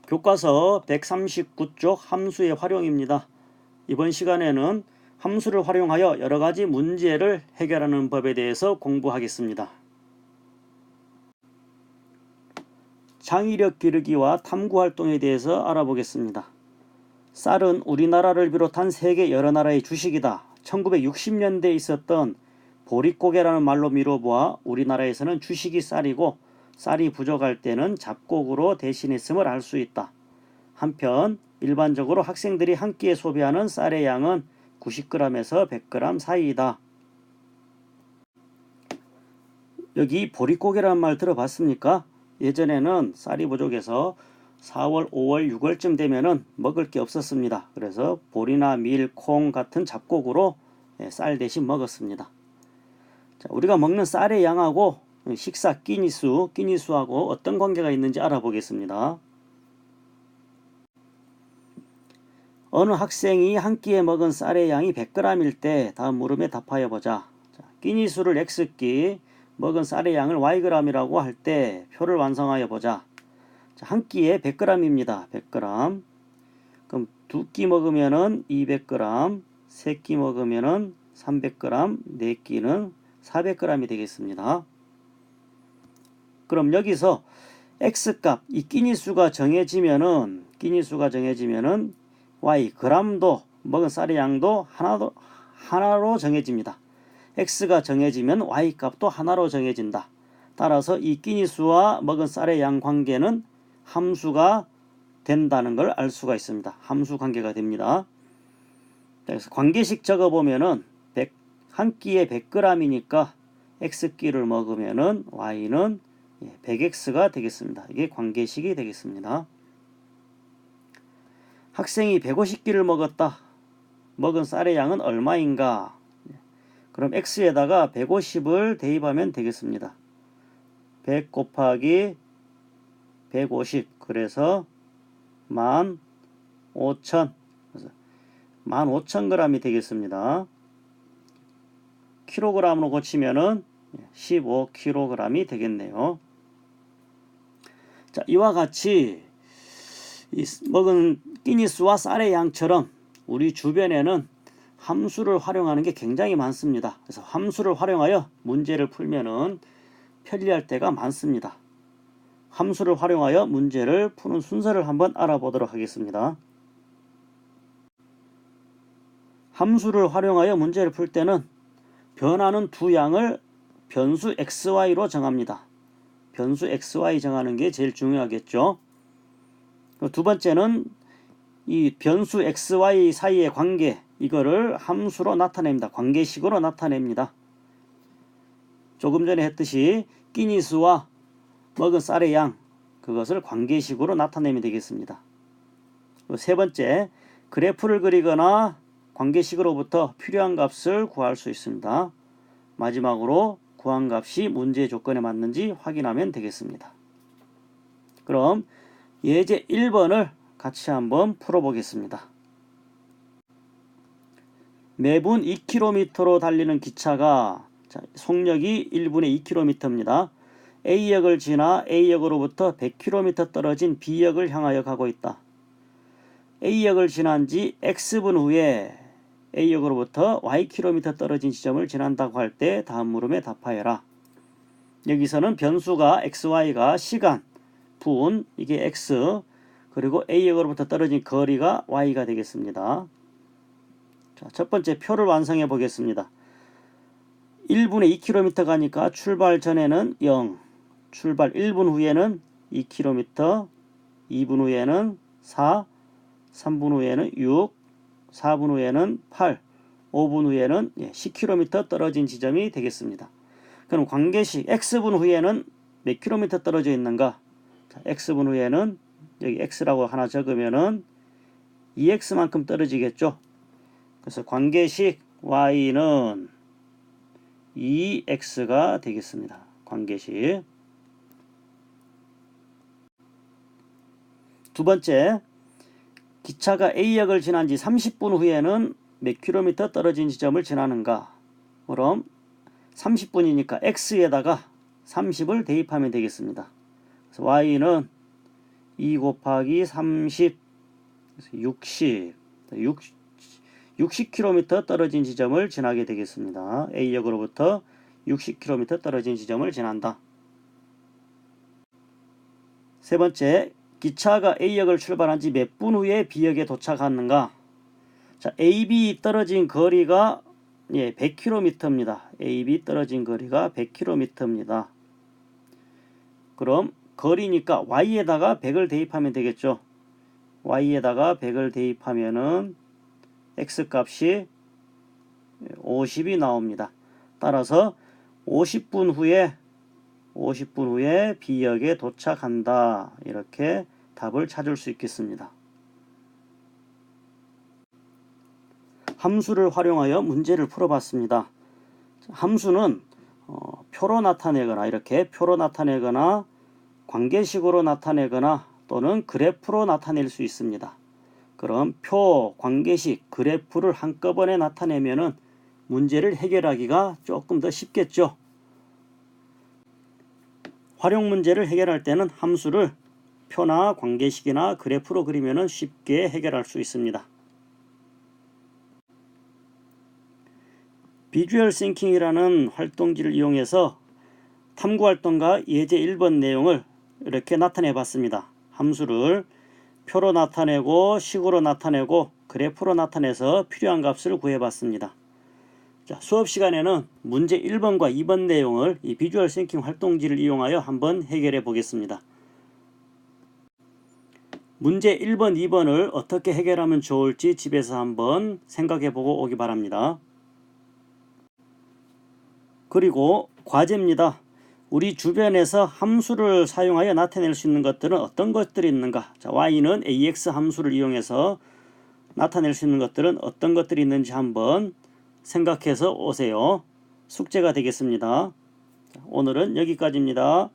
교과서 139쪽 함수의 활용입니다. 이번 시간에는 함수를 활용하여 여러가지 문제를 해결하는 법에 대해서 공부하겠습니다. 창의력 기르기와 탐구활동에 대해서 알아보겠습니다. 쌀은 우리나라를 비롯한 세계 여러 나라의 주식이다. 1960년대에 있었던 보릿고개라는 말로 미뤄보아 우리나라에서는 주식이 쌀이고 쌀이 부족할 때는 잡곡으로 대신했음을 알 수 있다. 한편 일반적으로 학생들이 한 끼에 소비하는 쌀의 양은 90g에서 100g 사이이다. 여기 보릿고개라는 말 들어봤습니까? 예전에는 쌀이 부족해서 4월, 5월, 6월쯤 되면은 먹을 게 없었습니다. 그래서 보리나 밀, 콩 같은 잡곡으로 쌀 대신 먹었습니다. 자, 우리가 먹는 쌀의 양하고 식사 끼니수하고 어떤 관계가 있는지 알아보겠습니다. 어느 학생이 한 끼에 먹은 쌀의 양이 100g일 때 다음 물음에 답하여 보자. 자, 끼니수를 x끼, 먹은 쌀의 양을 yg이라고 할 때 표를 완성하여 보자. 자, 한 끼에 100g입니다. 100g. 그럼 두 끼 먹으면은 200g, 세 끼 먹으면은 300g, 네 끼는 400g이 되겠습니다. 그럼 여기서 x값, 이 끼니수가 정해지면은 y, g도 먹은 쌀의 양도 하나로 정해집니다. x가 정해지면 y 값도 하나로 정해진다. 따라서 이 끼니수와 먹은 쌀의 양 관계는 함수가 된다는 걸 알 수가 있습니다. 함수 관계가 됩니다. 그래서 관계식 적어보면은 한 끼에 100g이니까 x끼를 먹으면은 y는 100x가 되겠습니다. 이게 관계식이 되겠습니다. 학생이 150끼를 먹었다. 먹은 쌀의 양은 얼마인가? 그럼 x에다가 150을 대입하면 되겠습니다. 100 곱하기 150, 그래서 15,000, 15,000g이 되겠습니다. 킬로그램으로 고치면은 15kg이 되겠네요. 자, 이와 같이 먹은 끼니수와 쌀의 양처럼 우리 주변에는 함수를 활용하는 게 굉장히 많습니다. 그래서 함수를 활용하여 문제를 풀면은 편리할 때가 많습니다. 함수를 활용하여 문제를 푸는 순서를 한번 알아보도록 하겠습니다. 함수를 활용하여 문제를 풀 때는 변하는 두 양을 변수 xy로 정합니다. 변수 xy 정하는 게 제일 중요하겠죠. 두 번째는 이 변수 xy 사이의 관계, 이거를 함수로 나타냅니다. 관계식으로 나타냅니다. 조금 전에 했듯이 끼니수와 먹은 쌀의 양, 그것을 관계식으로 나타내면 되겠습니다. 세 번째, 그래프를 그리거나 관계식으로부터 필요한 값을 구할 수 있습니다. 마지막으로 구한 값이 문제의 조건에 맞는지 확인하면 되겠습니다. 그럼 예제 1번을 같이 한번 풀어보겠습니다. 매분 2km로 달리는 기차가 속력이 1분에 2km입니다. A역을 지나 A역으로부터 100km 떨어진 B역을 향하여 가고 있다. A역을 지난 지 X분 후에 A역으로부터 Ykm 떨어진 지점을 지난다고 할 때 다음 물음에 답하여라. 여기서는 변수가 XY가 시간, 분, 이게 X, 그리고 A역으로부터 떨어진 거리가 Y가 되겠습니다. 자, 첫 번째 표를 완성해 보겠습니다. 1분에 2km 가니까 출발 전에는 0, 출발 1분 후에는 2km, 2분 후에는 4, 3분 후에는 6, 4분 후에는 8, 5분 후에는 10km 떨어진 지점이 되겠습니다. 그럼 관계식 x분 후에는 몇 km 떨어져 있는가? 자, x분 후에는 여기 x라고 하나 적으면은 2x만큼 떨어지겠죠. 그래서 관계식 y는 2x가 되겠습니다. 관계식. 두 번째, 기차가 A역을 지난 지 30분 후에는 몇 킬로미터 떨어진 지점을 지나는가? 그럼 30분이니까 x에다가 30을 대입하면 되겠습니다. 그래서 y는 2 곱하기 30, 60km 떨어진 지점을 지나게 되겠습니다. A역으로부터 60km 떨어진 지점을 지난다. 세 번째, 기차가 A역을 출발한 지 몇 분 후에 B역에 도착하는가? 자, AB 떨어진 거리가 100km입니다. AB 떨어진 거리가 100km입니다. 그럼 거리니까 Y에다가 100을 대입하면 되겠죠. Y에다가 100을 대입하면은 X값이 50이 나옵니다. 따라서 50분 후에 B역에 도착한다. 이렇게 답을 찾을 수 있겠습니다. 함수를 활용하여 문제를 풀어봤습니다. 함수는 표로 나타내거나 이렇게 표로 나타내거나 관계식으로 나타내거나 또는 그래프로 나타낼 수 있습니다. 그럼 표, 관계식, 그래프를 한꺼번에 나타내면은 문제를 해결하기가 조금 더 쉽겠죠. 활용 문제를 해결할 때는 함수를 표나 관계식이나 그래프로 그리면은 쉽게 해결할 수 있습니다. 비주얼 싱킹이라는 활동지를 이용해서 탐구활동과 예제 1번 내용을 이렇게 나타내 봤습니다. 함수를 표로 나타내고 식으로 나타내고 그래프로 나타내서 필요한 값을 구해 봤습니다. 자, 수업 시간에는 문제 1번과 2번 내용을 이 비주얼 싱킹 활동지를 이용하여 한번 해결해 보겠습니다. 문제 1번, 2번을 어떻게 해결하면 좋을지 집에서 한번 생각해 보고 오기 바랍니다. 그리고 과제입니다. 우리 주변에서 함수를 사용하여 나타낼 수 있는 것들은 어떤 것들이 있는가? 자, y는 ax 함수를 이용해서 나타낼 수 있는 것들은 어떤 것들이 있는지 한번 생각해서 오세요. 숙제가 되겠습니다. 오늘은 여기까지입니다.